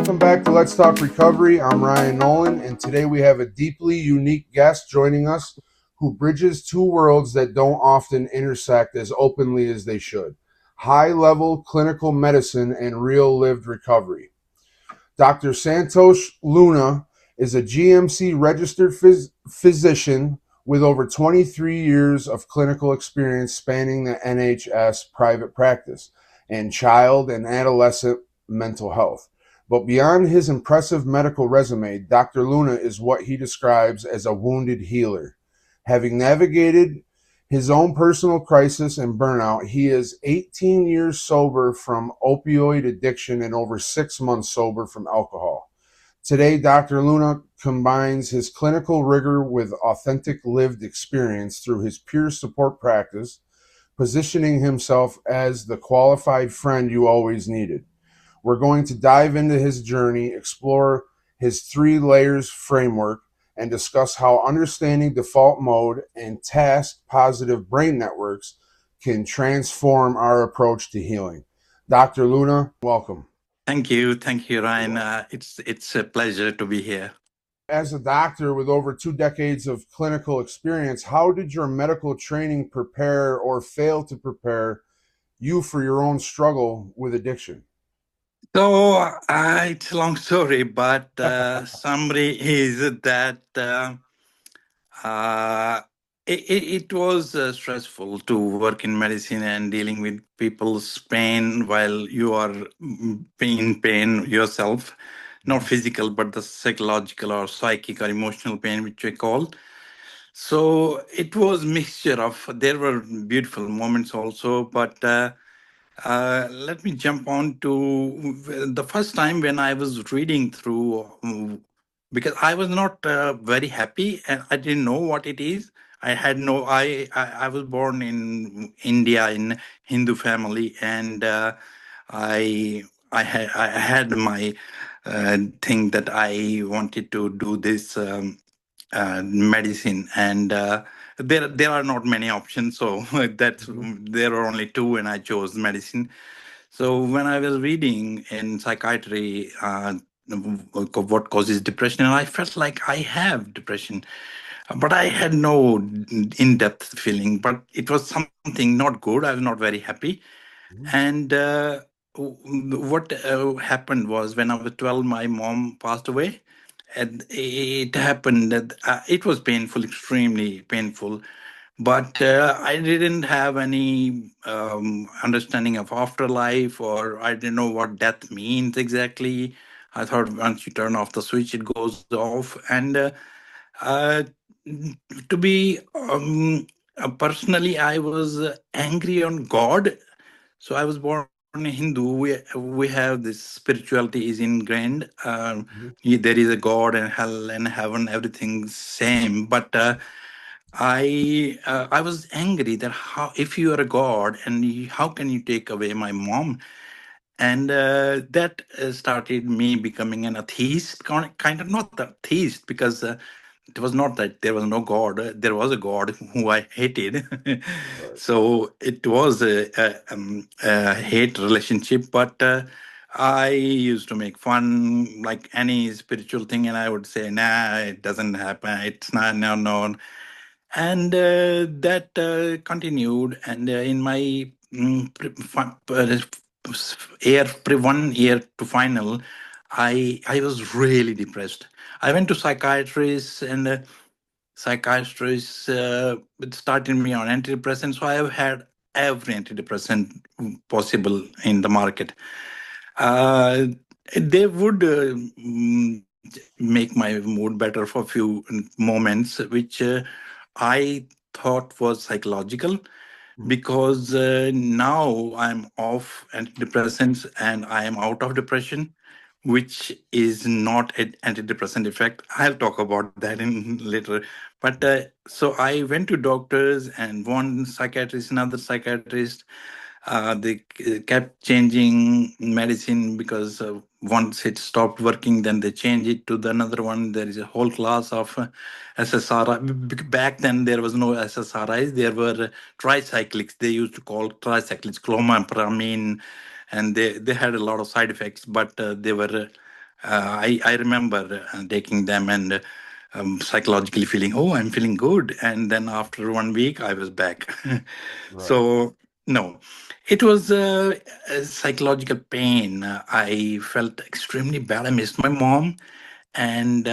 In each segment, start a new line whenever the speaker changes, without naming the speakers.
Welcome back to Let's Talk Recovery. I'm Ryan Nolan, and today we have a deeply unique guest joining us who bridges two worlds that don't often intersect as openly as they should: high-level clinical medicine and real lived recovery. Dr. Santosh Luna is a GMC-registered physician with over 23 years of clinical experience spanning the NHS private practice and child and adolescent mental health. But beyond his impressive medical resume, Dr. Luna is what he describes as a wounded healer. Having navigated his own personal crisis and burnout, he is 18 years sober from opioid addiction and over 6 months sober from alcohol. Today, Dr. Luna combines his clinical rigor with authentic lived experience through his peer support practice, positioning himself as the qualified friend you always needed. We're going to dive into his journey, explore his 3 layers framework, and discuss how understanding default mode and task positive brain networks can transform our approach to healing. Dr. Luna, welcome.
Thank you, Ryan. It's a pleasure to be here.
As a doctor with over 2 decades of clinical experience, how did your medical training prepare or fail to prepare you for your own struggle with addiction?
It's a long story, but summary is that uh, it was stressful to work in medicine and dealing with people's pain while you are in pain yourself, not physical, but the psychological or psychic or emotional pain, which we call. So it was mixture of. There were beautiful moments also, but. Let me jump on to the first time when I was reading through, because I was not very happy and I didn't know what it is. I had no. I was born in India in Hindu family, and I I had my thing that I wanted to do this. Medicine, and there are not many options, so that's
Mhm.
there are only two, and I chose medicine. So when I was reading in psychiatry, what causes depression, and I felt like I have depression, but I had no in-depth feeling, but it was something not good. I was not very happy.
Mhm.
And what happened was, when I was 12, my mom passed away. And it happened that it was painful, extremely painful. But I didn't have any understanding of afterlife, or I didn't know what death means exactly. I thought once you turn off the switch, it goes off. And uh, to be personally, I was angry on God. So I was born a Hindu. We have this spirituality is ingrained.
Mhm.
There is a God and hell and heaven, everything's same. But I was angry that how, if you are a God, and how can you take away my mom? And that started me becoming an atheist, kind of not the atheist, because it was not that there was no God. There was a God who I hated.
Right.
So it was a hate relationship. But I used to make fun, like any spiritual thing, and I would say, "Nah, it doesn't happen. It's not, no, no." And that continued. And in my one year to final, I was really depressed. I went to psychiatrists, and psychiatrists started me on antidepressants. So I have had every antidepressant possible in the market. Uh, they would make my mood better for a few moments, which I thought was psychological,
Mhm.
because now I'm off antidepressants and I am out of depression, which is not an antidepressant effect. I'll talk about that in later. But so I went to doctors, and one psychiatrist, another psychiatrist. They kept changing medicine, because once it stopped working, then they change it to the another one. There is a whole class of SSRI. Back then, there was no SSRIs. There were tricyclics. They used to call tricyclics clomipramine, and they had a lot of side effects, but they were I remember taking them and psychologically feeling, oh, I'm feeling good. And then after 1 week, I was back.
Right.
So, no, it was a psychological pain. I felt extremely bad. I missed my mom. And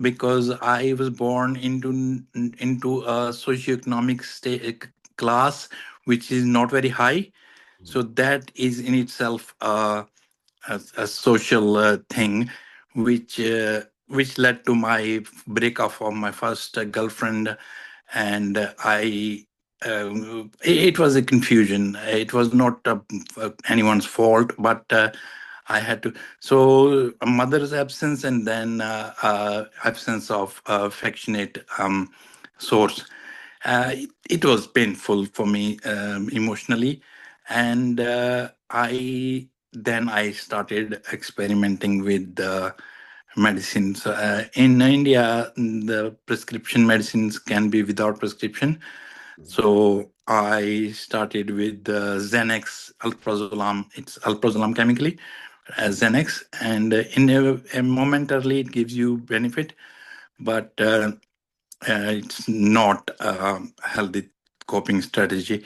because I was born into a socioeconomic class, which is not very high.
Mm.
So that is in itself a social thing, which led to my breakup of my first girlfriend, and it was a confusion. It was not anyone's fault, but I had to. So a mother's absence, and then absence of affectionate source. It was painful for me emotionally, and I started experimenting with the medicines. In India, the prescription medicines can be without prescription.
Mhm.
So I started with Xanax, alprazolam. It's alprazolam chemically as
Mm.
Xanax, and momentarily it gives you benefit, but it's not a healthy coping strategy.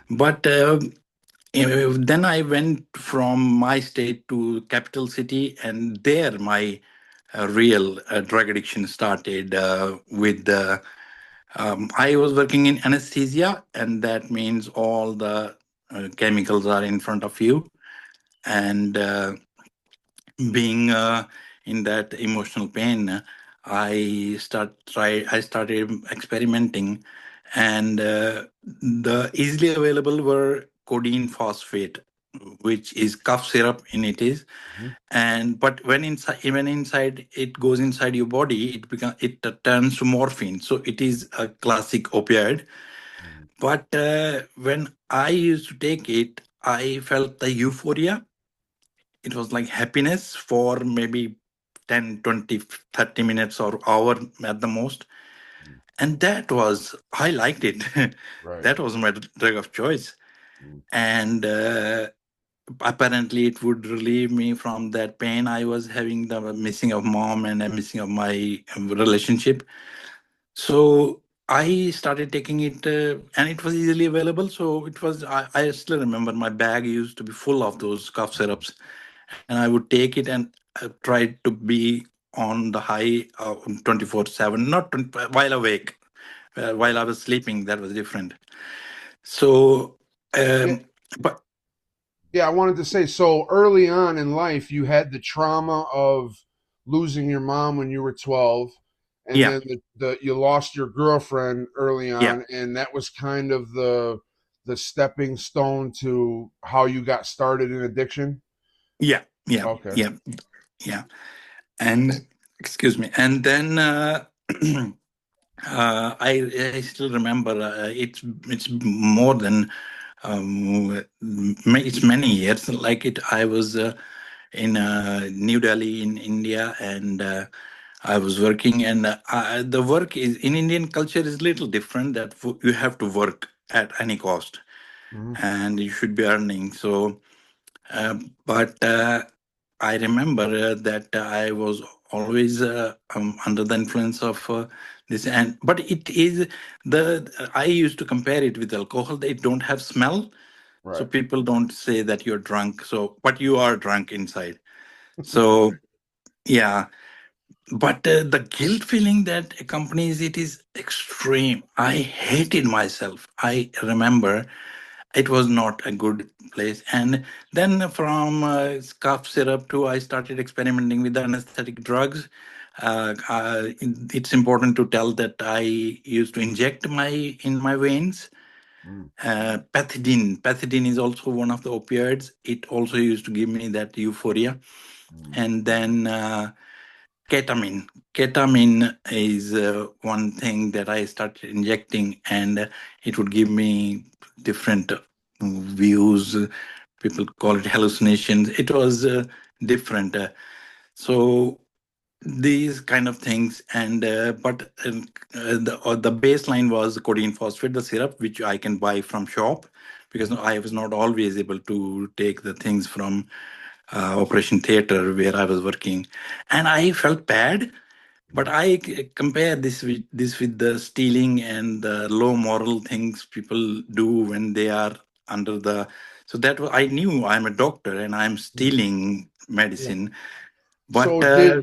But then I went from my state to capital city, and there my real drug addiction started with I was working in anesthesia, and that means all the chemicals are in front of you. And being in that emotional pain, I started experimenting, and the easily available were codeine phosphate, which is cough syrup in it is.
Mhm.
And but when inside, even inside it goes inside your body, it turns to morphine, so it is a classic opioid.
Mm.
But when I used to take it, I felt the euphoria. It was like happiness for maybe 10, 20, 30 minutes or hour at the most.
Mm.
And that was, I liked it.
Right.
That was my drug of choice.
Mm.
And apparently it would relieve me from that pain I was having, the missing of mom and a missing of my relationship. So I started taking it, and it was easily available. So it was, I still remember my bag used to be full of those cough
Mm.
syrups, and I would take it and try to be on the high 24/7, not 20, while awake. While
Right.
I was sleeping, that was different. So,
Yeah.
um, but
Yeah, I wanted to say, so early on in life, you had the trauma of losing your mom when you were 12, and
yeah,
then you lost your girlfriend early
yeah,
on, and that was kind of the stepping stone to how you got started in addiction.
yeah, yeah,
Okay.
yeah, yeah. And excuse me. And then I still remember it's more than it's many years. Like it, I was in New Delhi in India, and I was working, and the work is in Indian culture is little different. That you have to work at any cost,
Hmm.
and you should be earning. So, but I remember that I was always under the influence of this, and but it is the I used to compare it with alcohol. They don't have smell, so
Right.
people don't say that you're drunk. So, but you are drunk inside. So, yeah, but the guilt feeling that accompanies it is extreme. I hated myself. I remember it was not a good place. And then from cough syrup to I started experimenting with the anesthetic drugs. It's important to tell that I used to inject my veins.
Mm.
Pethidine is also one of the opioids. It also used to give me that euphoria.
Mm.
And then ketamine. Ketamine is one thing that I started injecting, and it would give me different views. People call it hallucinations. It was different. So these kind of things, and but the baseline was codeine phosphate, the syrup, which I can buy from shop, because
Mhm.
I was not always able to take the things from Operation Theater where I was working, and I felt bad. But I compare this with the stealing and the low moral things people do when they are under the. So I knew I'm a doctor and I'm
Mhm.
stealing
Yeah.
medicine. But
So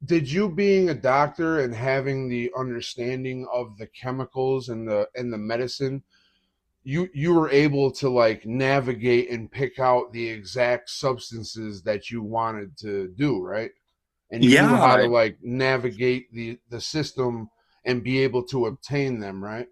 did you being a doctor and having the understanding of the chemicals and the medicine, you were able to like navigate and pick out the exact substances that you wanted to do, right? And you knew how to
yeah,
like navigate the system and be able to obtain them, right?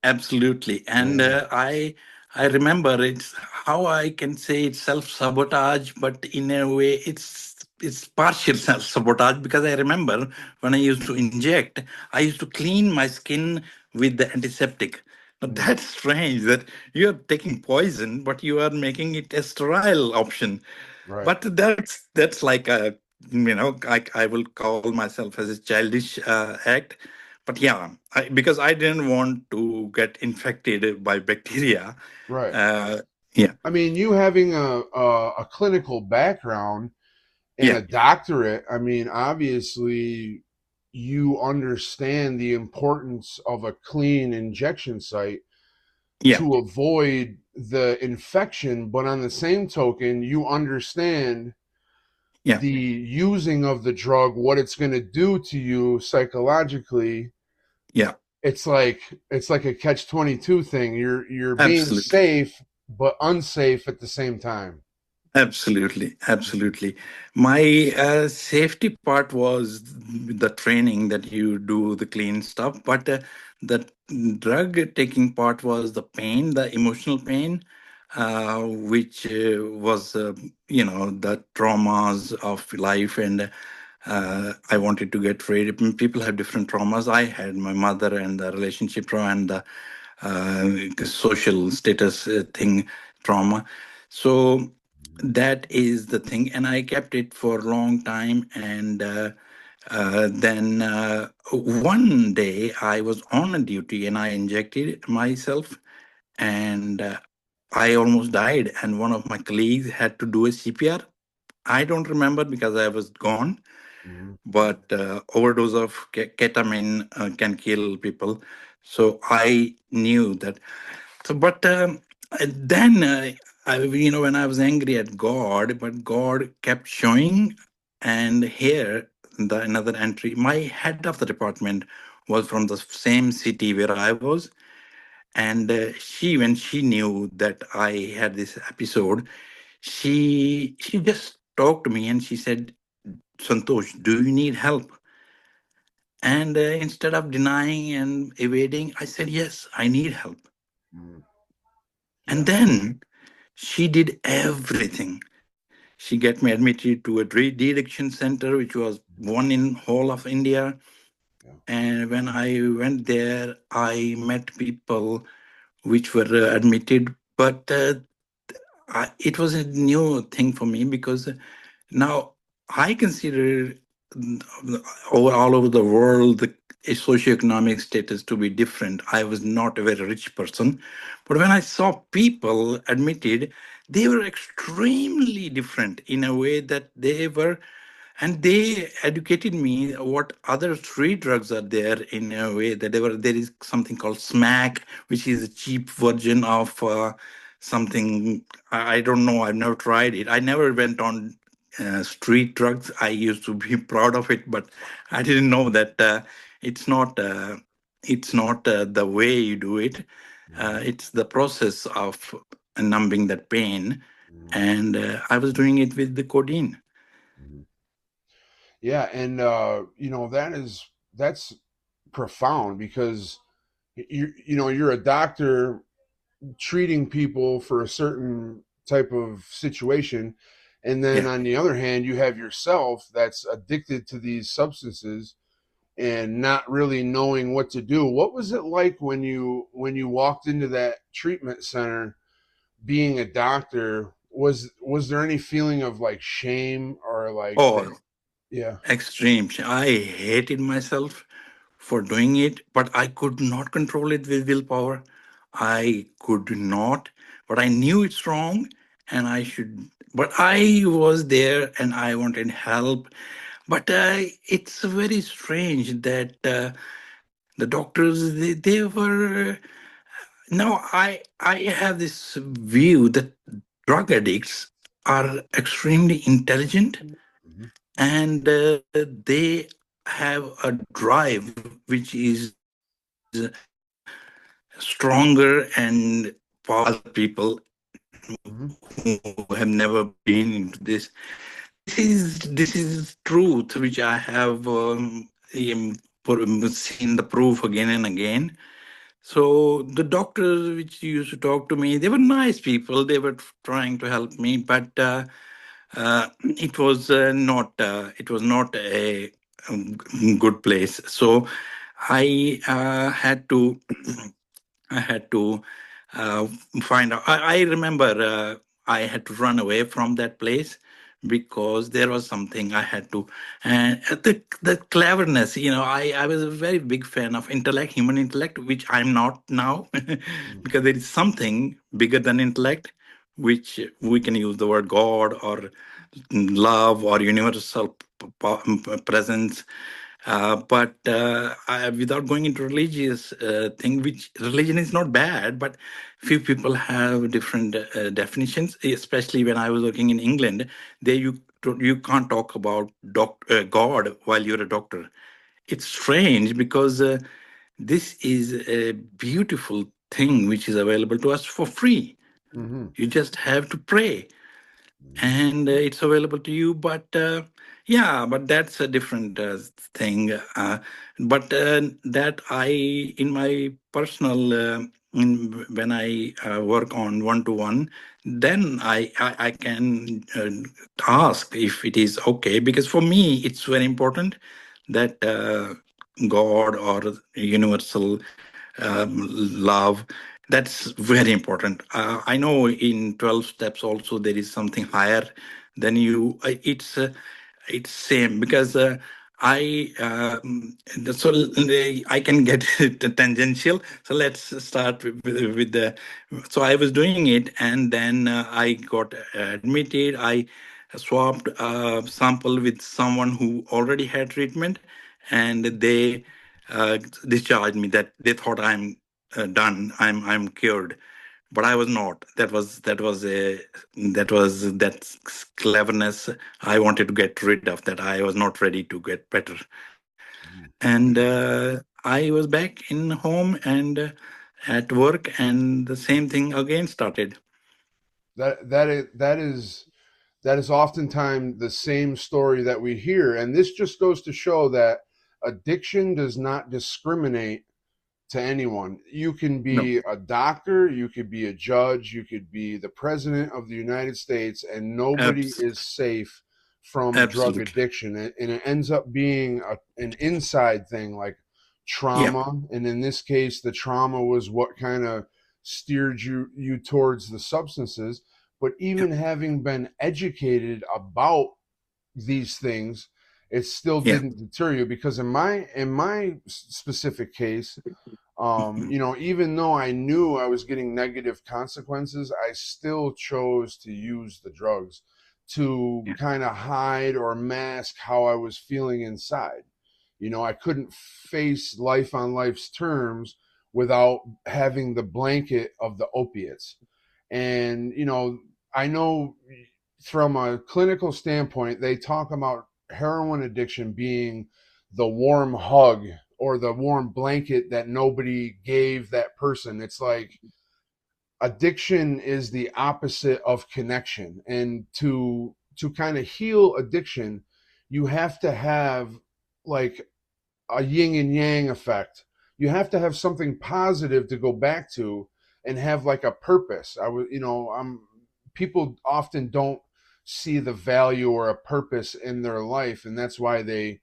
absolutely. And
Yeah.
I remember it's how I can say it's self sabotage, but in a way it's partial self sabotage because I remember when I used to inject, I used to clean my skin with the antiseptic. Now
Mm,
that's strange that you are taking poison, but you are making it a sterile option.
right.
But that's like a, I will call myself as a childish act. But yeah, because I didn't want to get infected by bacteria.
Right.
uh yeah,
I mean, you having a clinical background and
yeah,
a doctorate, I mean, obviously you understand the importance of a clean injection site
yeah,
to avoid the infection, but on the same token, you understand
yeah,
the using of the drug, what it's going to do to you psychologically.
yeah,
It's like a catch 22 thing. You're being
absolutely.
safe but unsafe at the same time.
Absolutely, absolutely. My safety part was the training that you do the clean stuff, but the drug taking part was the pain, the emotional pain, which was, the traumas of life, and I wanted to get rid. People have different traumas. I had my mother and the relationship trauma and the social status thing trauma. So that is the thing, and I kept it for a long time. And then one day I was on a duty and I injected myself, and I almost died. And one of my colleagues had to do a CPR. I don't remember because I was gone,
Mhm.
but overdose of ketamine can kill people. So I knew that. So, but then, when I was angry at God, but God kept showing, and here the another entry. My head of the department was from the same city where I was, and when she knew that I had this episode, she just talked to me and she said, "Santosh, do you need help?" And instead of denying and evading, I said, "Yes, I need help."
Mhm.
And
Yeah.
then she did everything. She got me admitted to a de-addiction center, which was one in whole of India.
Yeah.
And when I went there, I met people which were admitted, but it was a new thing for me because now I consider all over the world the socioeconomic status to be different. I was not a very rich person, but when I saw people admitted, they were extremely different in a way that they were, and they educated me what other street drugs are there in a way that there is something called smack, which is a cheap version of something. I don't know, I've never tried it. I never went on street drugs. I used to be proud of it, but I didn't know that it's not the way you do it.
Mhm.
It's the process of numbing that pain,
Mhm.
and I was doing it with the codeine.
Mhm. Yeah, and that's profound because you're a doctor treating people for a certain type of situation, and then
Yeah.
on the other hand you have yourself that's addicted to these substances and not really knowing what to do. What was it like when you walked into that treatment center being a doctor? Was there any feeling of like shame or like that?
Oh,
Yeah.
extreme. I hated myself for doing it, but I could not control it with willpower. I could not, but I knew it's wrong, and I should, but I was there and I wanted help. But it's very strange that the doctors, they were, no, I have this view that drug addicts are extremely intelligent,
Mhm.
and they have a drive which is stronger and powerful people
Mhm.
who have never been into this. This is truth which I have seen the proof again and again. So the doctors which used to talk to me, they were nice people. They were trying to help me, but it was not a good place. So I had to I had to uh, find out. I remember I had to run away from that place because there was something I had to. And the cleverness, I was a very big fan of human intellect, which I'm not now,
Mhm.
because there is something bigger than intellect, which we can use the word God or love or universal presence. Without going into religious thing, which religion is not bad, but few people have different definitions. Especially when I was working in England, there you can't talk about God while you're a doctor. It's strange because this is a beautiful thing which is available to us for free.
Mhm.
You just have to pray
Mhm.
and it's available to you. But yeah, but that's a different thing. But that I, in my personal, when I work on one to one, then I can ask if it is okay, because for me it's very important that God or universal love, that's very important. I know in 12 steps also there is something higher than you. It's same because I so I can get it tangential. So let's start with the. So I was doing it, and then I got admitted. I swapped a sample with someone who already had treatment, and they discharged me. That they thought I'm done. I'm cured, but I was not. That cleverness. I wanted to get rid of that. I was not ready to get better,
Mhm.
and I was back in home and at work, and the same thing again started.
That is oftentimes the same story that we hear, and this just goes to show that addiction does not discriminate to anyone. You can
No,
be a doctor, you could be a judge, you could be the president of the United States, and nobody
abs-
is safe from drug
absolutely.
addiction. And it ends up being an inside thing like
Yeah,
trauma. And in this case, the trauma was what kind of steered you towards the substances. But
yeah,
even having been educated about these things, it still
yeah.
didn't deter you, because in my specific case, even though I knew I was getting negative consequences, I still chose to use the drugs to
Yeah.
kind of hide or mask how I was feeling inside. I couldn't face life on life's terms without having the blanket of the opiates. And, I know from a clinical standpoint, they talk about heroin addiction being the warm hug or the warm blanket that nobody gave that person. It's like addiction is the opposite of connection. And to kind of heal addiction, you have to have like a yin and yang effect. You have to have something positive to go back to and have like a purpose. I'm people often don't see the value or a purpose in their life, and that's why they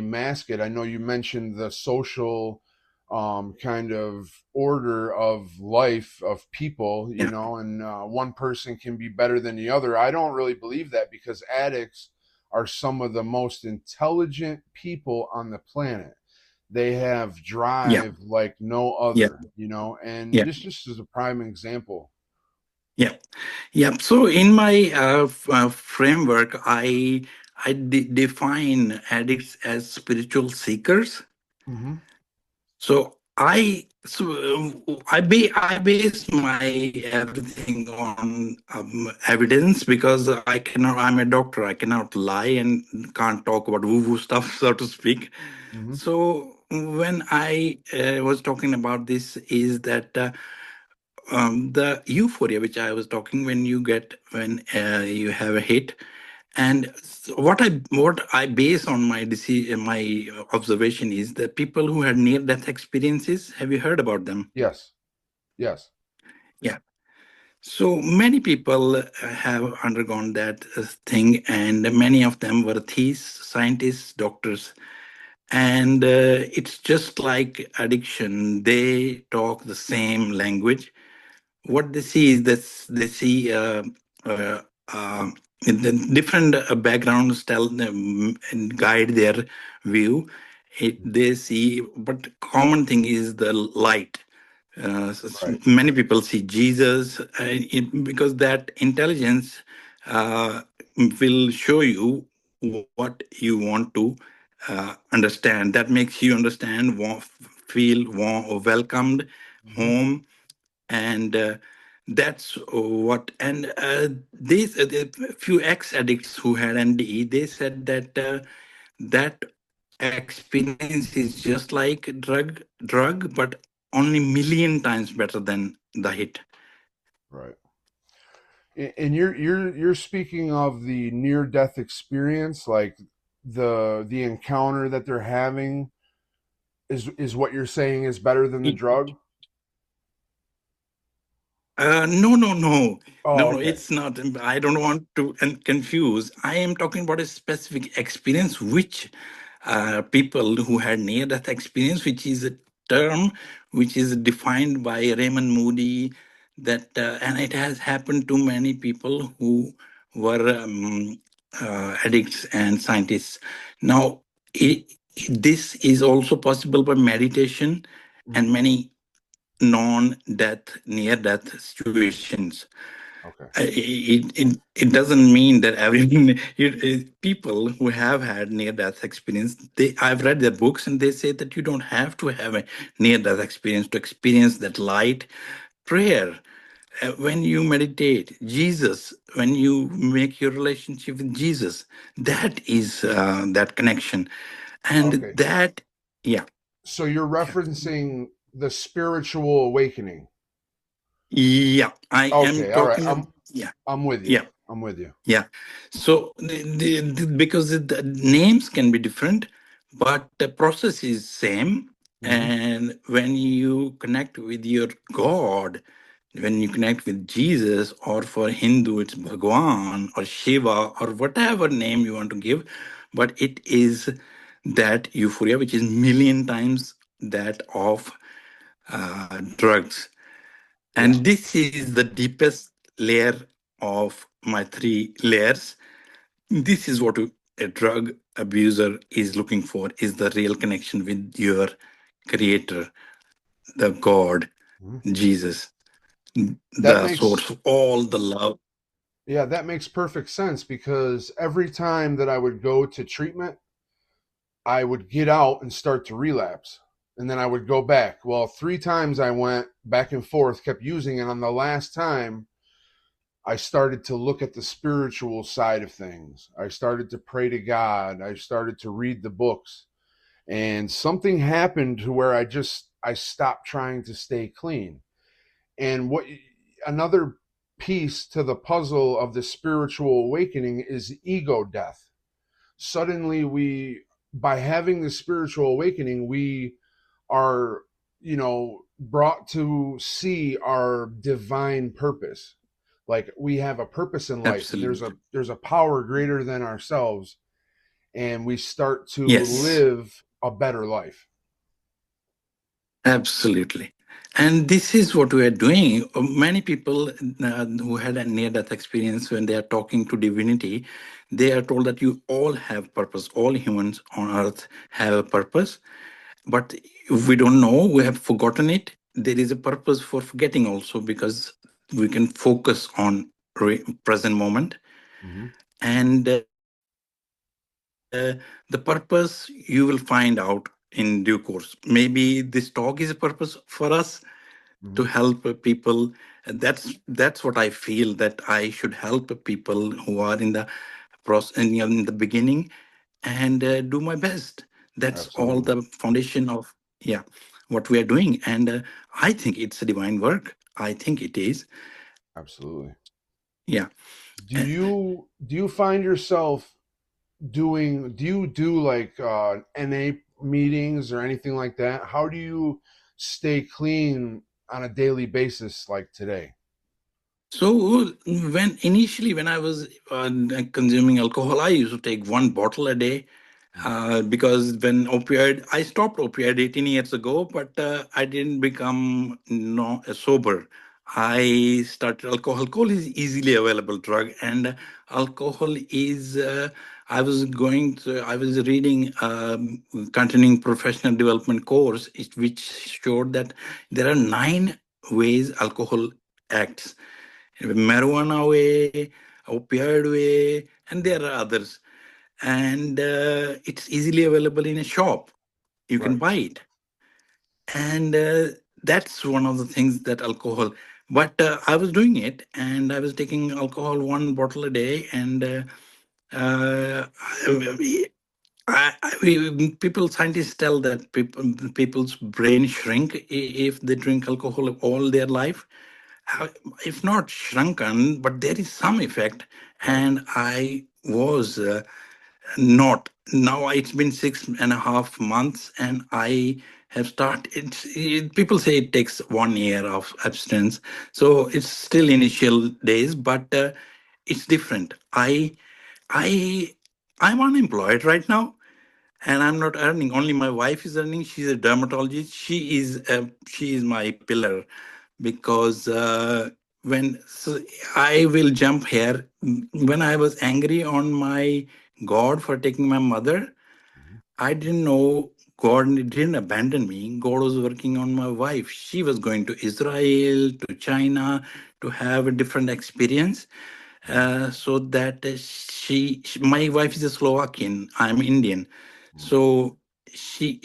mask it. I know you mentioned the social kind of order of life of people,
Yeah.
and one person can be better than the other. I don't really believe that, because addicts are some of the most intelligent people on the planet. They have
Yeah.
drive like no
Yeah.
other, and
Yeah.
this just is a prime example.
Yeah. Yeah. So in my framework, I define addicts as spiritual seekers.
Mm-hmm.
I base my everything on evidence, because I cannot. I'm a doctor. I cannot lie and can't talk about woo woo stuff, so to speak.
Mm-hmm.
So when I was talking about this, is that the euphoria which I was talking, when you get, when you have a hit. And what I base on my observation is that people who had near death experiences. Have you heard about them?
Yes. Yes.
Yeah. So many people have undergone that thing, and many of them were thieves, scientists, doctors. And it's just like addiction. They talk the same language. What they see is that they see uh, uh, the different backgrounds tell them and guide their view. They see, but common thing is the light.
Right.
Many people see Jesus, because that intelligence will show you what you want to understand. That makes you understand, feel welcomed,
Mm-hmm.
home. And that's what. And these the few ex addicts who had NDE, they said that that experience is just like drug, but only million times better than the hit.
Right. And you're speaking of the near death experience, like the encounter that they're having is what you're saying is better than the drug.
No, no, no,
Oh,
no, no.
okay.
It's not. I don't want to confuse. I am talking about a specific experience, which people who had near-death experience, which is a term which is defined by Raymond Moody. That and it has happened to many people who were addicts and scientists. Now, it, this is also possible by meditation and
Mm-hmm.
many non-death, near-death situations.
Okay.
It doesn't mean that everyone people who have had near-death experience. I've read their books, and they say that you don't have to have a near-death experience to experience that light. Prayer, when you meditate, Jesus, when you make your relationship with Jesus, that is that connection, and
Okay.
that, yeah,
So you're referencing the spiritual awakening.
yeah. I am
Okay. All right.
talking of, yeah,
I'm with you.
yeah.
I'm with you.
Yeah. So because the names can be different, but the process is same.
Mm-hmm.
And when you connect with your God, when you connect with Jesus, or for Hindu it's Bhagwan or Shiva or whatever name you want to give, but it is that euphoria which is million times that of drugs.
Yeah.
And this is the deepest layer of my three layers. This is what a drug abuser is looking for, is the real connection with your creator, the God,
Mhm.
Jesus,
That
the
makes
source of all the love.
Yeah, that makes perfect sense because every time that I would go to treatment, I would get out and start to relapse. And then I would go back. Well, three times I went back and forth, kept using it. On the last time, I started to look at the spiritual side of things. I started to pray to God. I started to read the books. And something happened to where I stopped trying to stay clean. And what another piece to the puzzle of the spiritual awakening is ego death. Suddenly we by having the spiritual awakening, we are, brought to see our divine purpose. Like we have a purpose in life and there's a
Absolutely.
there's a power greater than ourselves and we start to
Yes,
live a better life.
absolutely. And this is what we are doing. Many people who had a near death experience, when they are talking to divinity, they are told that you all have purpose. All humans on earth have a purpose. But if we don't know, we have forgotten it. There is a purpose for forgetting also, because we can focus on. present moment.
Mm-hmm.
And the purpose you will find out in due course. Maybe this talk is a purpose for us to help
Mm-hmm.
people. That's what I feel, that I should help people who are in the process, in the beginning, and do my best. That's all the
Absolutely.
foundation of, yeah, what we are doing. And I think it's a divine work. I think it is.
Absolutely.
Yeah.
Do you find yourself do you do like NA meetings or anything like that? How do you stay clean on a daily basis like today?
So when I was consuming alcohol, I used to take one bottle a day, because when opioid, I stopped opioid 18 years ago, but I didn't become no sober. I started alcohol. Alcohol is easily available drug, and alcohol is. I was reading continuing professional development course, which showed that there are 9 ways alcohol acts: marijuana way, opioid way, and there are others. And it's easily available in a shop. You can
Right.
buy it. And that's one of the things that alcohol. But I was doing it, and I was taking alcohol one bottle a day, and uh, people, scientists tell that people's brain shrink if they drink alcohol all their life. uh, if not shrunken, but there is some effect.
Right.
And I was not. Now it's been 6.5 months, and I have started. People say it takes 1 year of abstinence, so it's still initial days, but it's different. I, I'm unemployed right now, and I'm not earning. Only my wife is earning. She's a dermatologist. She is my pillar, because I will jump here. When I was angry on my God for taking my mother,
Mhm.
I didn't know God didn't abandon me. God was working on my wife. She was going to Israel, to China, to have a different experience,
Mhm.
so that my wife is a Slovakian. I'm Indian.
Mhm.
So she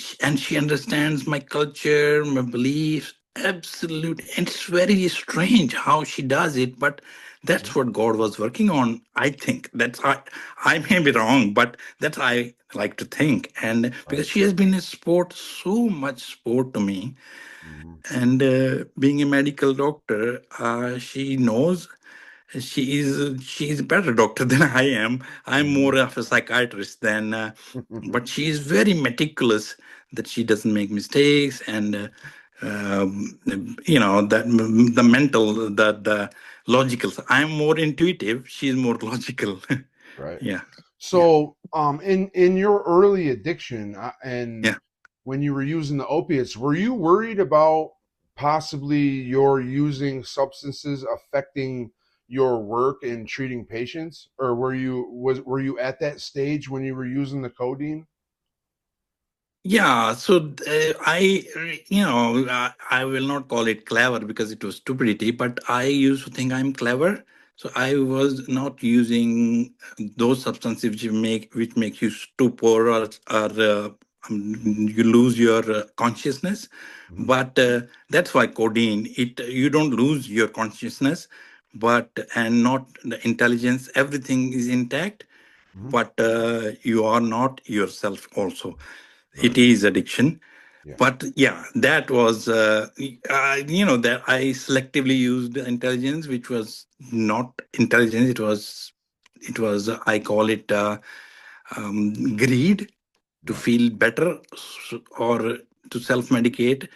understands my culture, my beliefs. Absolute. It's very strange how she does it, but
Mhm.
that's what God was working on. I think I may be wrong, but that's I like to think. And because
Right.
she has been a sport, so much sport to me,
Mhm.
and being a medical doctor, she knows. She is a better doctor than I am. I'm more
Mhm.
of a psychiatrist than, but she is very meticulous, that she doesn't make mistakes. And that the mental, the logical. I'm more intuitive. She's more logical.
Right.
Yeah, yeah,
So, in your early addiction and
yeah.
when you were using the opiates, were you worried about possibly your using substances affecting your work in treating patients, or were you at that stage when you were using the codeine?
Yeah, so I will not call it clever because it was stupidity, but I used to think I'm clever. So I was not using those substances which make you stupor, or you lose your consciousness.
Hmm.
But that's why codeine, it you don't lose your consciousness, but and not the intelligence. Everything is intact,
Hmm.
but you are not yourself also. It
Right.
is addiction.
Yeah.
But yeah, that was that I selectively used intelligence, which was not intelligence. It was I call it greed, to
Right.
feel better, or to self-medicate.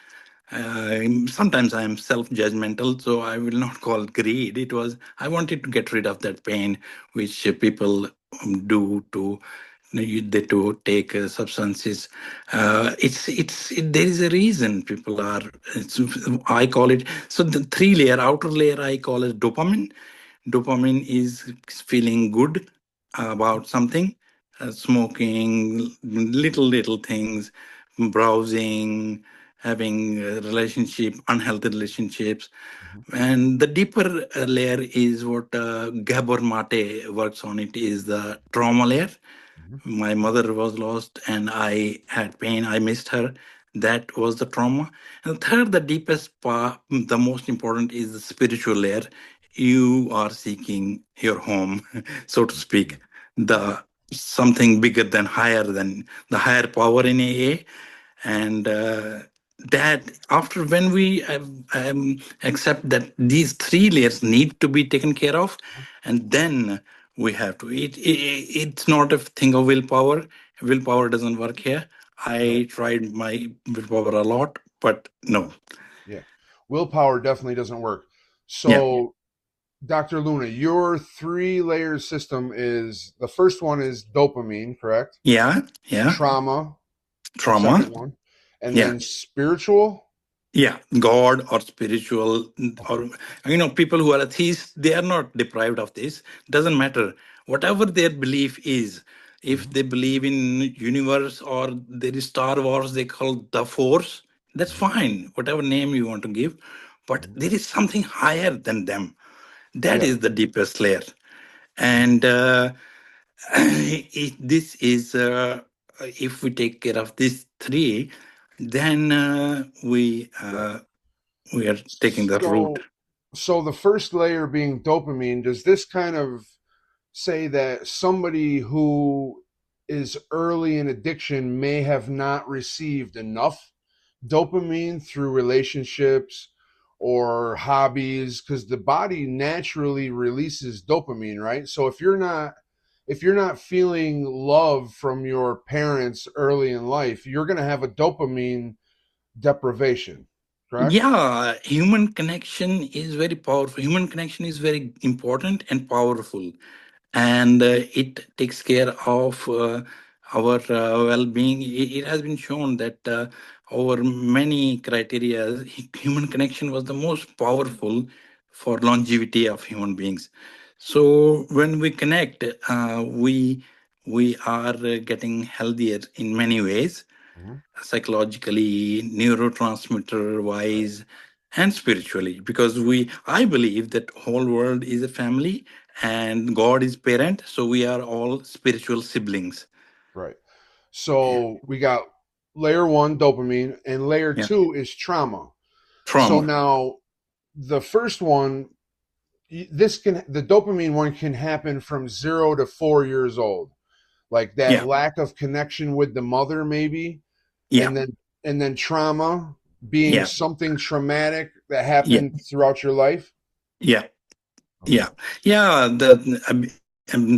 Sometimes I am self-judgmental, so I will not call greed. It was I wanted to get rid of that pain, which people do to they to take substances. There is a reason people are. It's, I call it, so the three layer, outer layer I call it dopamine. Dopamine is feeling good about something, smoking, little things, browsing, having relationship, unhealthy relationships.
Mhm.
And the deeper layer is what Gabor Mate works on. It is the trauma layer.
Mhm.
My mother was lost and I had pain. I missed her. That was the trauma. And third, the deepest part, the most important, is the spiritual layer. You are seeking your home, so to speak,
Yeah.
the something bigger than higher than the higher power in AA. And that after when we accept that these three layers need to be taken care of, and then we have to it's not a thing of willpower. Willpower doesn't work here.
Right.
I tried my willpower a lot, but no.
Yeah. Willpower definitely doesn't work.
Yeah.
So, Dr. Luna, your three layer system is the first one is dopamine, correct?
Yeah. Yeah.
Trauma,
Trauma.
second one, and
Yeah.
then spiritual.
Yeah, God or spiritual,
Okay.
or people who are atheists, they are not deprived of this. Doesn't matter whatever their belief is. If
Mhm.
they believe in universe or there is Star Wars, they call the Force. That's
Mhm.
fine, whatever name you want to give. But
Mhm.
there is something higher than them. That
Yeah.
is the deepest layer,
Mhm.
and this is if we take care of these three, then
Right.
we are taking the route.
So, so the first layer being dopamine, does this kind of say that somebody who is early in addiction may have not received enough dopamine through relationships or hobbies, because the body naturally releases dopamine, right? So if you're not feeling love from your parents early in life, you're going to have a dopamine deprivation, correct?
Yeah, human connection is very powerful. Human connection is very important and powerful, and it takes care of our well-being. It has been shown that over many criteria, human connection was the most powerful for longevity of human beings. So when we connect, we are getting healthier in many ways,
Mhm.
psychologically, neurotransmitter
Right,
wise, and spiritually, because we I believe that whole world is a family and God is parent, so we are all spiritual siblings.
right.
Yeah.
So we got layer one, dopamine, and layer
Yeah.
two is trauma. So
Trauma.
now the first one, the dopamine one can happen from 0 to 4 years old, like that
Yeah.
lack of connection with the mother, maybe,
Yeah.
and then trauma being
Yeah.
something traumatic that
Yeah.
happened throughout your life.
Yeah.
Okay.
Yeah, yeah.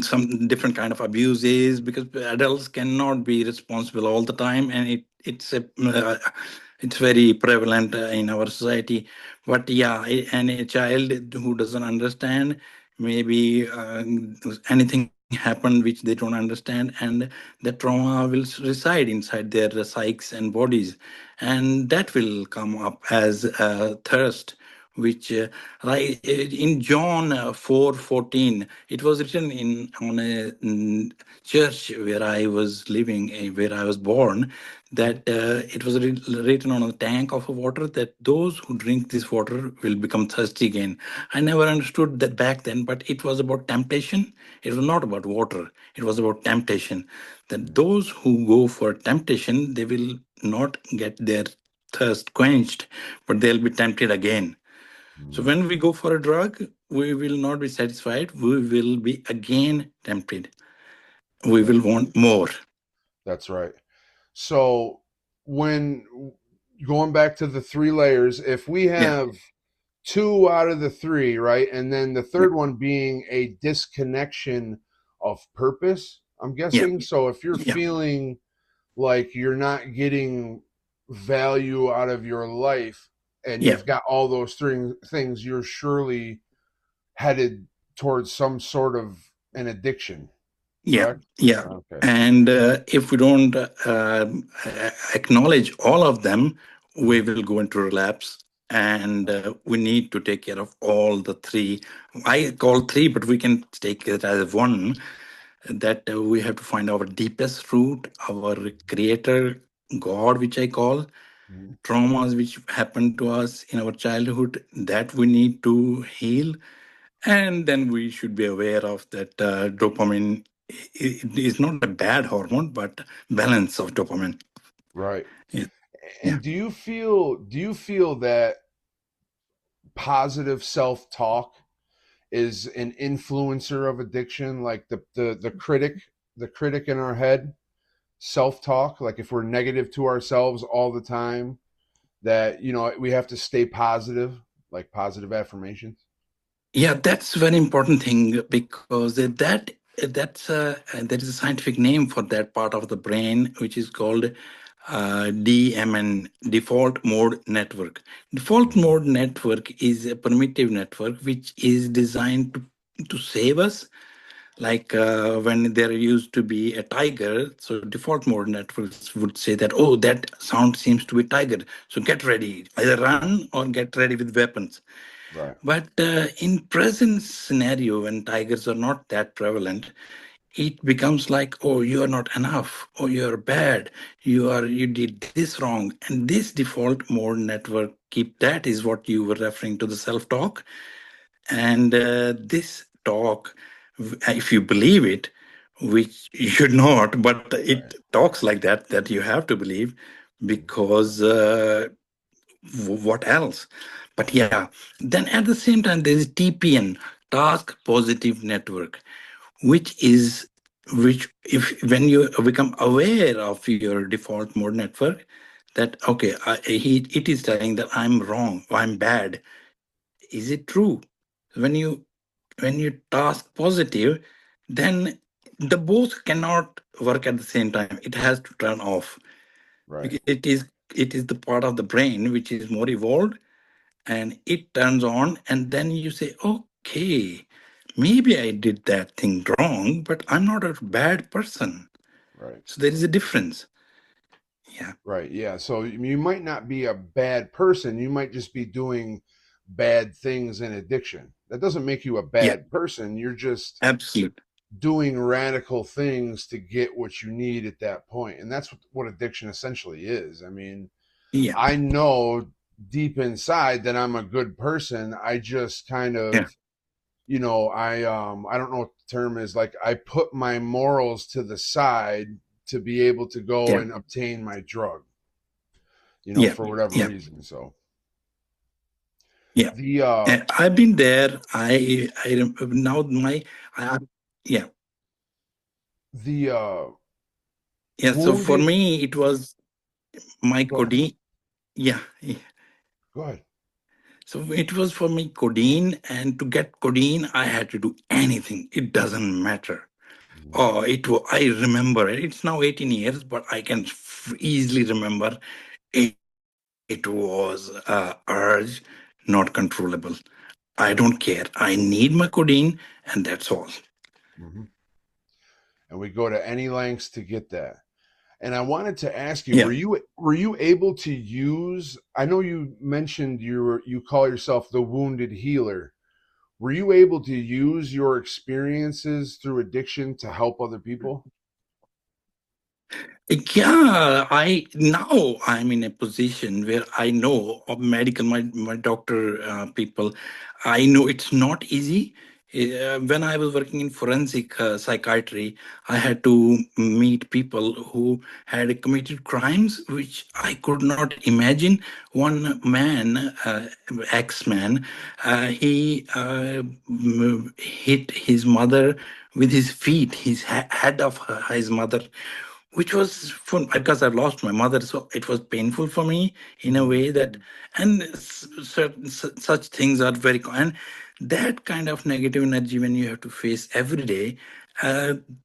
Some different kind of abuses, because adults cannot be responsible all the time, and it's very prevalent in our society. But yeah, and a child who doesn't understand, maybe anything happened which they don't understand, and that trauma will reside inside their psyches and bodies, and that will come up as thirst, which like in John 4:14, it was written in on a church where I was living, where I was born,
Mhm.
that it was written on a tank of water that those who drink this water will become thirsty again. I never understood that back then, but it was about temptation. It was not about water. It was about temptation. That those who go for temptation, they will not get their thirst quenched, but they'll be tempted again. So
Mhm.
when we go for a drug, we will not be satisfied. We will be again tempted. We
Yeah,
will want more.
that's right. So when going back to the three layers, if we
Yeah,
have two out of the three, right, and then the
yeah,
third one being a disconnection of purpose, I'm
yeah,
guessing. So if you're
yeah,
feeling like you're not getting value out of your life and
yeah,
you've got all those three things, you're surely headed towards some sort of an addiction,
yeah,
correct?
yeah.
Okay.
And if we don't acknowledge all of them, we
Mhm.
will go into relapse. And we need to take care of all the three. I call three, but we can take it as one. That we have to find our deepest root, our creator, God, which I call.
Mhm.
traumas which happened to us in our childhood that we need to heal. And then we should be aware of that dopamine is not a bad hormone, but balance of dopamine.
Right.
Yeah. Yeah.
And do you feel that positive self-talk is an influencer of addiction, like the critic in our head, self-talk, like if we're negative to ourselves all the time, that we have to stay positive, like positive affirmations.
Yeah, that's very important thing because there is a scientific name for that part of the brain which is called DMN, default mode network. Default
Mhm.
mode network is a primitive network which is designed to save us. Like when there used to be a tiger, so default mode networks would say that, oh, that sound seems to be tiger, so get ready, either run or get ready with weapons.
Right.
But in present scenario, when tigers are not that prevalent, it becomes like, oh, you are not enough, oh, you are bad, you did this wrong, and this default mode network keep that is what you were referring to, the self talk. And this talk, if you believe it, which you should not, but it
Right.
talks like that you have to believe,
Mhm.
because what else? But yeah, then at the same time, there is TPN, task positive network, which is which if when you become aware of your default mode network, that okay, it is telling that I'm wrong, I'm bad. Is it true? When you task positive, then the both cannot work at the same time. It has to turn off.
Right.
Because it is the part of the brain which is more evolved, and it turns on, and then you say, okay, maybe I did that thing wrong, but I'm not a bad person.
Right.
So there is a difference. Yeah.
Right. Yeah. So you might not be a bad person. You might just be doing bad things in addiction. That doesn't make you a
Yeah.
bad person. You're just
Absolute.
doing radical things to get what you need at that point. And that's what addiction essentially is. I mean,
Yeah.
I know deep inside that I'm a good person. I just kind
Yeah.
of, I don't know what the term is, like I put my morals to the side to be able to go
Yeah.
and obtain my drug,
Yeah.
for whatever
Yeah.
reason. So
Yeah.
the
I've been there. Now my I, yeah.
the
Yeah. So for
wounded
me, it was my
go ahead.
codeine. Yeah. Yeah.
Go ahead.
So it was for me codeine, and to get codeine, I had to do anything. It doesn't matter.
Mhm.
Oh, I remember it. It's now 18 years, but I can easily remember it was urge, not controllable. I don't care. I need my codeine, and that's all.
Mhm. And we go to any lengths to get that. And I wanted to ask you,
Yeah.
were you able to use? I know you mentioned you call yourself the wounded healer. Were you able to use your experiences through addiction to help other people?
Yeah, I now I'm in a position where I know of medical, my doctor people. I know it's not easy. When I was working in forensic psychiatry, I had to meet people who had committed crimes which I could not imagine. One man, ex-man, he hit his mother with his feet, his head of his mother, which was fun because I lost my mother, so it was painful for me in a
Mhm.
way that, and certain such things are very and that kind of negative energy when you have to face every day.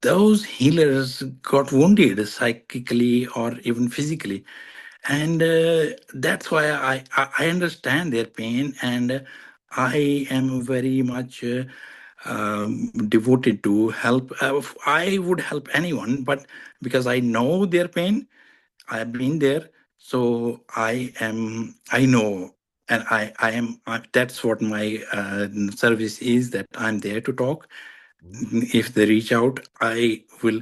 Those healers got wounded psychically or even physically, and that's why I understand their pain, and I am very much devoted to help. I would help anyone, but because I know their pain, I have been there, so I know, and that's what my service is. That I'm there to talk.
Mhm.
If they reach out, I will.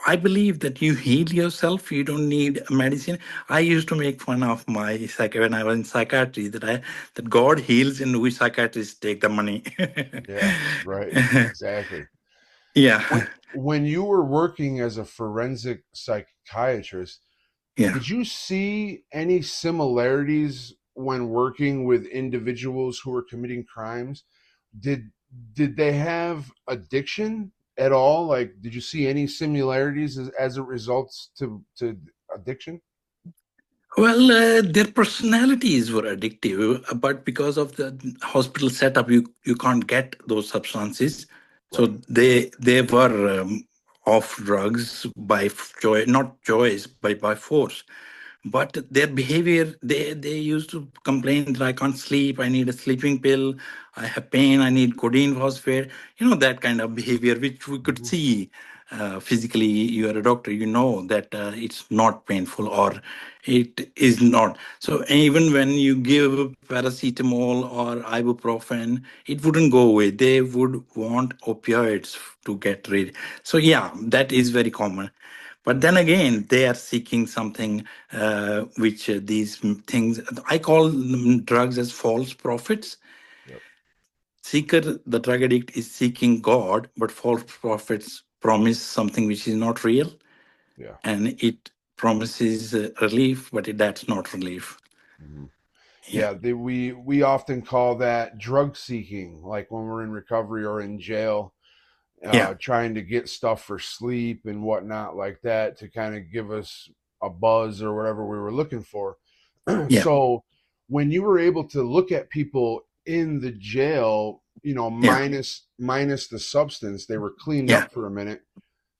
I believe that you heal yourself. You don't need medicine. I used to make fun of my when I was in psychiatry that God heals and we psychiatrists take the money.
Yeah, right. Exactly.
Yeah,
When you were working as a forensic psychiatrist,
yeah.
did you see any similarities when working with individuals who were committing crimes? Did did they have addiction at all? Like, did you see any similarities as it results to addiction?
Well, their personalities were addictive, but because of the hospital setup, you can't get those substances. So
Right.
they were off drugs by choice, not choice, by force. But their behavior, they used to complain that I can't sleep, I need a sleeping pill, I have pain, I need codeine phosphate, that kind of behavior which we could
Hmm.
see physically. You are a doctor, you know that it's not painful, or it is not. So even when you give paracetamol or ibuprofen, it wouldn't go away. They would want opioids to get rid. So yeah, that is very common. But then again, they are seeking something which these things, I call them drugs as false prophets.
Yep.
Seeker, the drug addict, is seeking God, but false prophets promise something which is not real,
Yeah.
and it promises relief, but that's not relief.
Hmm.
Yeah,
Yeah. We often call that drug seeking, like when we're in recovery or in jail,
yeah,
trying to get stuff for sleep and whatnot like that to kind of give us a buzz or whatever we were looking for.
yeah,
So when you were able to look at people in the jail,
yeah,
minus the substance, they were cleaned
yeah,
up for a minute.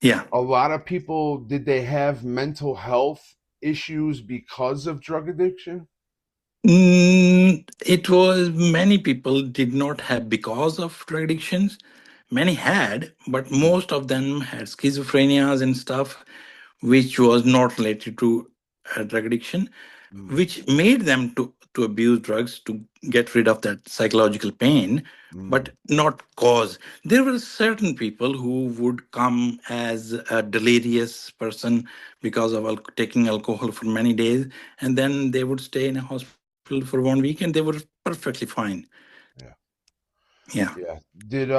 yeah.
A lot of people, did they have mental health issues because of drug addiction?
It was many people did not have because of drug addictions. Many had, but
Mm,
most of them had schizophrenias and stuff, which was not related to drug addiction,
mm,
which made them to abuse drugs to get rid of that psychological pain, but
mm,
not cause. There were certain people who would come as a delirious person because of taking alcohol for many days, and then they would stay in a hospital for 1 week and they were perfectly fine.
yeah.
Yeah,
Yeah. Did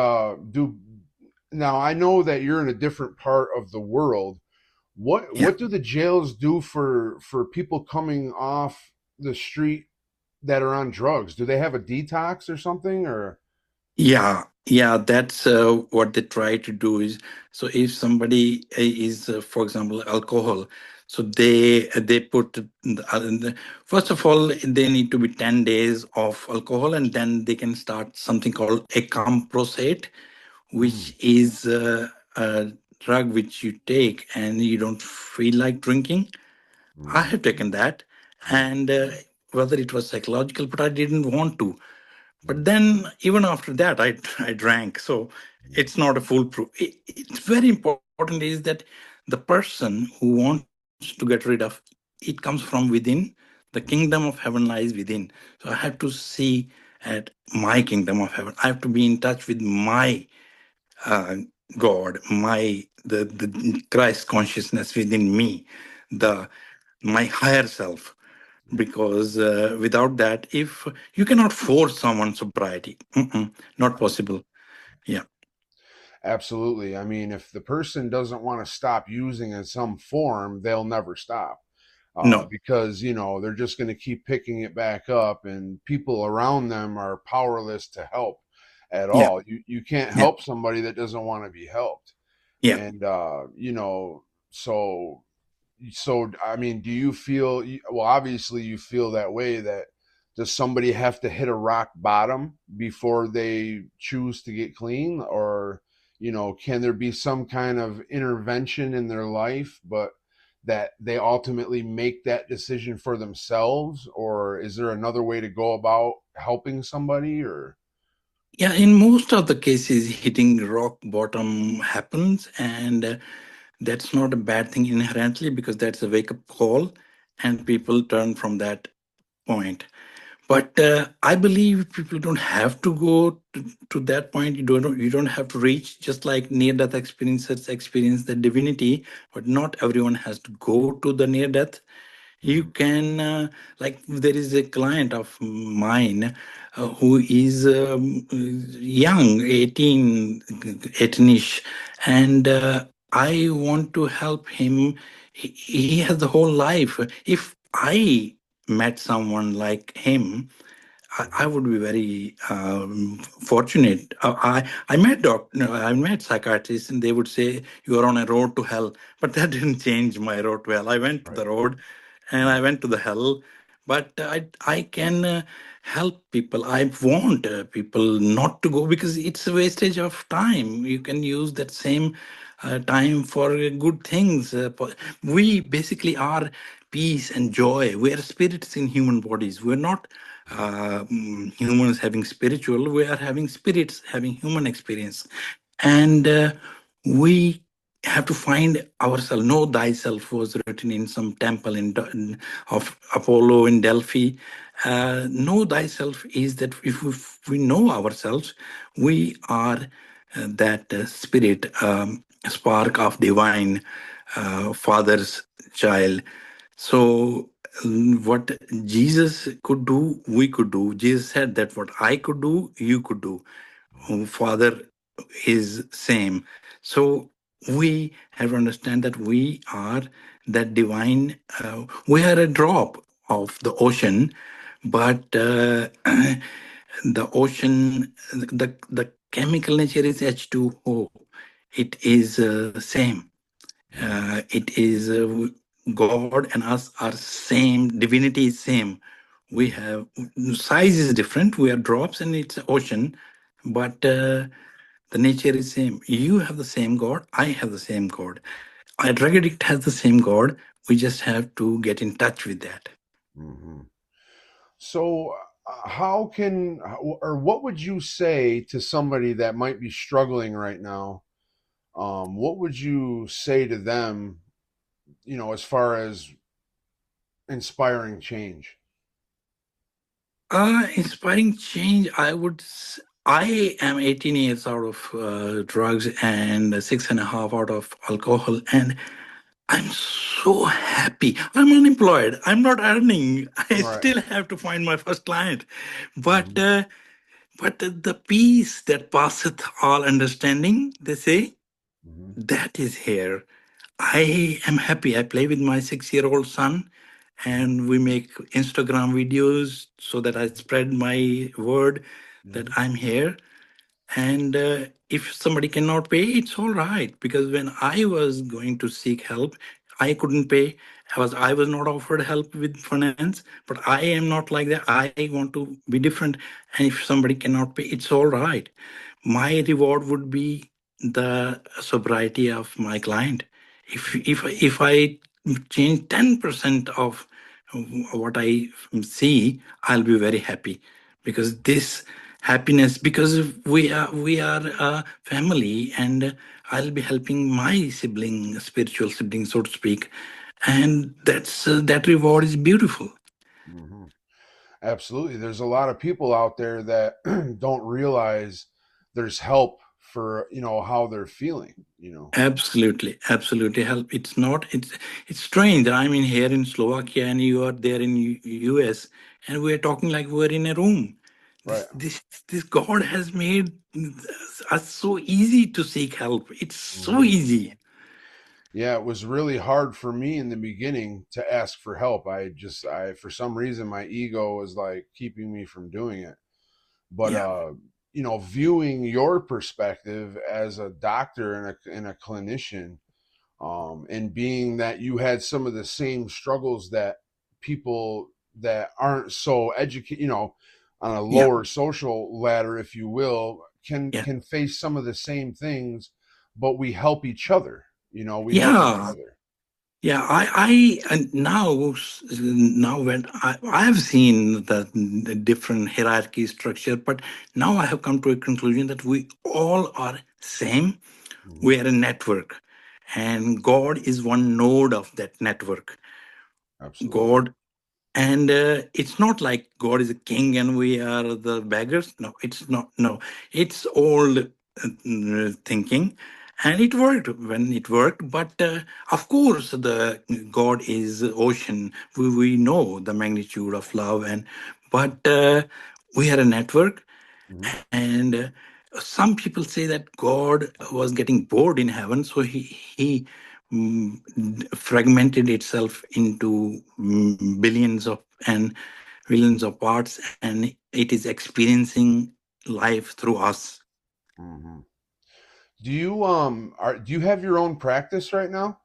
do Now I know that you're in a different part of the world.
yeah.
What do the jails do for people coming off the street that are on drugs? Do they have a detox or something or
Yeah, yeah, that's what they try to do is, so if somebody is, for example, alcohol, so they put first of all they need to be 10 days of alcohol, and then they can start something called acamprosate,
mm,
which is a drug which you take and you don't feel like drinking. I
mm,
have taken that,
mm,
and whether it was psychological, but I didn't want to.
mm,
But then, even after that, I drank. So
mm,
it's not a foolproof. It's very important is that the person who wants to get rid of it comes from within. The kingdom of heaven lies within. So I have to see at my kingdom of heaven. I have to be in touch with my uh, God, the Christ consciousness within me,
mm,
the my higher self,
yeah,
because without that, if you cannot force someone's sobriety. Not
right.
possible. Yeah,
Absolutely. I mean, if the person doesn't want to stop using in some form, they'll never stop.
no,
Because they're just going to keep picking it back up, and people around them are powerless to help at
yeah,
all. You can't
yeah,
help somebody that doesn't want to be helped,
yeah.
and so I mean, do you feel well? Obviously, you feel that way. That does somebody have to hit a rock bottom before they choose to get clean, or can there be some kind of intervention in their life, but that they ultimately make that decision for themselves, or is there another way to go about helping somebody, or
Yeah, in most of the cases, hitting rock bottom happens, and that's not a bad thing inherently because that's a wake up call, and people turn from that point. But I believe people don't have to go to that point. You don't have to reach, just like near death experiences experience the divinity, but not everyone has to go to the near death. You
Mm-hmm.
can like there is a client of mine who is young, 18ish, and I want to help him. He has the whole life. If I met someone like him, I would be very fortunate. I met no, I met psychiatrists, and they would say you are on a road to hell. But that didn't change my road to hell. I went to
Right.
the road, and I went to the hell. But I can help people. I want people not to go because it's a wastage of time. You can use that same time for good things. We basically are peace and joy. We are spirits in human bodies. We're not humans having spiritual. We are having spirits having human experience, and we have to find ourselves. Know thyself was written in some temple of Apollo in Delphi. Know thyself is that if we know ourselves, we are that spirit, spark of divine father's child. So, what Jesus could do, we could do. Jesus said that what I could do, you could do. Father is same. So we have to understand that we are that divine. We are a drop of the ocean, but the ocean, the chemical nature is H2O. It is same. It is God and us are same. Divinity is same. We have size is different. We are drops and it's ocean, but the nature is same. You have the same God. I have the same God. A drug addict has the same God. We just have to get in touch with that.
Mm-hmm. So, how can, or what would you say to somebody that might be struggling right now? What would you say to them, as far as inspiring change?
Inspiring change. I am 18 years out of drugs and 6.5 out of alcohol, and I'm so happy. I'm unemployed. I'm not earning. I
Right.
still have to find my first client. But
Mm-hmm.
the peace that passeth all understanding, they say,
Mm-hmm.
that is here. I am happy. I play with my 6-year-old son, and we make Instagram videos so that I spread my word that
Mm-hmm.
I'm here. And if somebody cannot pay, it's all right. Because when I was going to seek help, I couldn't pay. I was not offered help with finance, but I am not like that. I want to be different. And if somebody cannot pay, it's all right. My reward would be the sobriety of my client. If I change 10% of what I see, I'll be very happy, because this happiness, because we are a family, and I'll be helping my sibling, spiritual sibling, so to speak, and that reward is beautiful.
Mm-hmm. Absolutely. There's a lot of people out there that don't realize there's help for, how they're feeling.
Absolutely, absolutely help. It's strange that I'm in here in Slovakia and you are there in US, and we're talking like we're in a room.
Right.
This God has made us so easy to seek help. It's so
Mm-hmm.
easy.
Yeah, it was really hard for me in the beginning to ask for help. For some reason, my ego was like keeping me from doing it. But,
Yeah,
viewing your perspective as a doctor and a clinician, and being that you had some of the same struggles that people that aren't so educated, on a
yeah,
lower social ladder, if you will, can
yeah.
can face some of the same things, but we help each other. We help each
Yeah,
other.
yeah. And now when I have seen the different hierarchy structure, but now I have come to a conclusion that we all are same.
Mm-hmm.
We are a network, and God is one node of that network.
Absolutely.
God And it's not like God is a king and we are the beggars. No, it's not. No, it's old thinking, and it worked when it worked. But of course, the God is ocean. We know the magnitude of love, and but we are a network,
Mhm.
and some people say that God was getting bored in heaven, so he fragmented itself into billions of and billions of parts, and it is experiencing life through us.
Mhm. Do you have your own practice right now?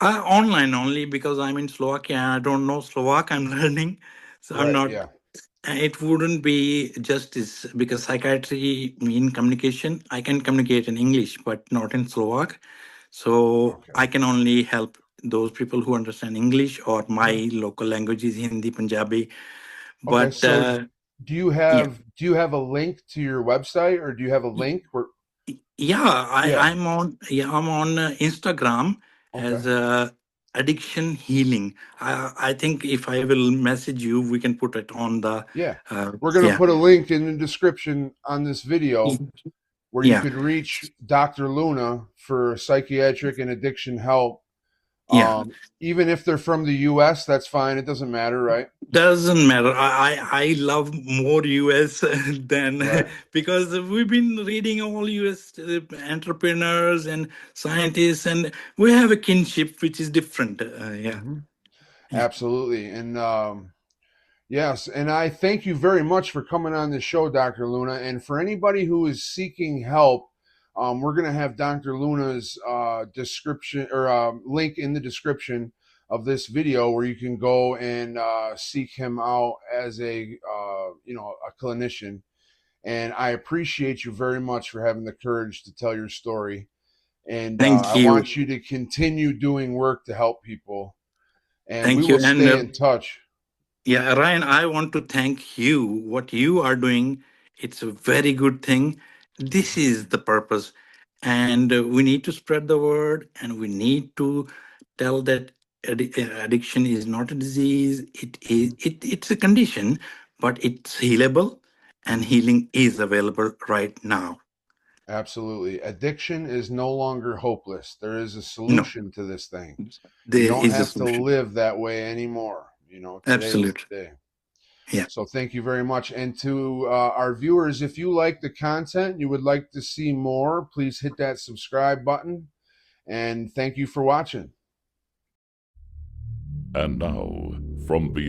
Online only because I'm in Slovakia. I don't know Slovak. I'm learning, so I'm
Right.
not.
Yeah.
It wouldn't be justice because psychiatry in communication, I can communicate in English, but not in Slovak. So
Okay.
I can only help those people who understand English, or
Okay.
my local language is Hindi, Punjabi.
Okay.
But
So do you
yeah,
have a link to your website, or do you have a link where?
yeah,
Yeah.
I'm on Instagram
Okay.
as addiction healing. I think if I will message you, we can put it on the
Yeah.
uh,
We're gonna
yeah.
put a link in the description on this video where you
Yeah,
could reach Dr. Luna for psychiatric and addiction help.
yeah.
Even if they're from the U.S., that's fine. It doesn't matter, right?
Doesn't matter. I love more US than
Right.
because we've been reading all US entrepreneurs and scientists, and we have a kinship which is different. Yeah,
Hmm.
yeah.
Absolutely. And yes, and I thank you very much for coming on the show, Dr. Luna. And for anybody who is seeking help, we're going to have Dr. Luna's description or link in the description of this video where you can go and seek him out as a clinician. And I appreciate you very much for having the courage to tell your story. And
Thank
I
you,
want you to continue doing work to help people. And we
thank you,
will
and
stay in touch.
yeah, Ryan, I want to thank you. What you are doing, it's a very good thing. This
Mhm.
is the purpose. And we need to spread the word, and we need to tell that addiction is not a disease.
Mhm.
It's a condition, but it's healable, and
Mhm.
healing is available right now.
Absolutely. Addiction is no longer hopeless. There is a
No,
solution to this thing. You
there
don't
is a
have to
solution.
live that way anymore. Today is
Absolutely.
the day.
Yeah.
So thank you very much. And to our viewers, if you like the content, you would like to see more, please hit that subscribe button. And thank you for watching.
And now, from beyond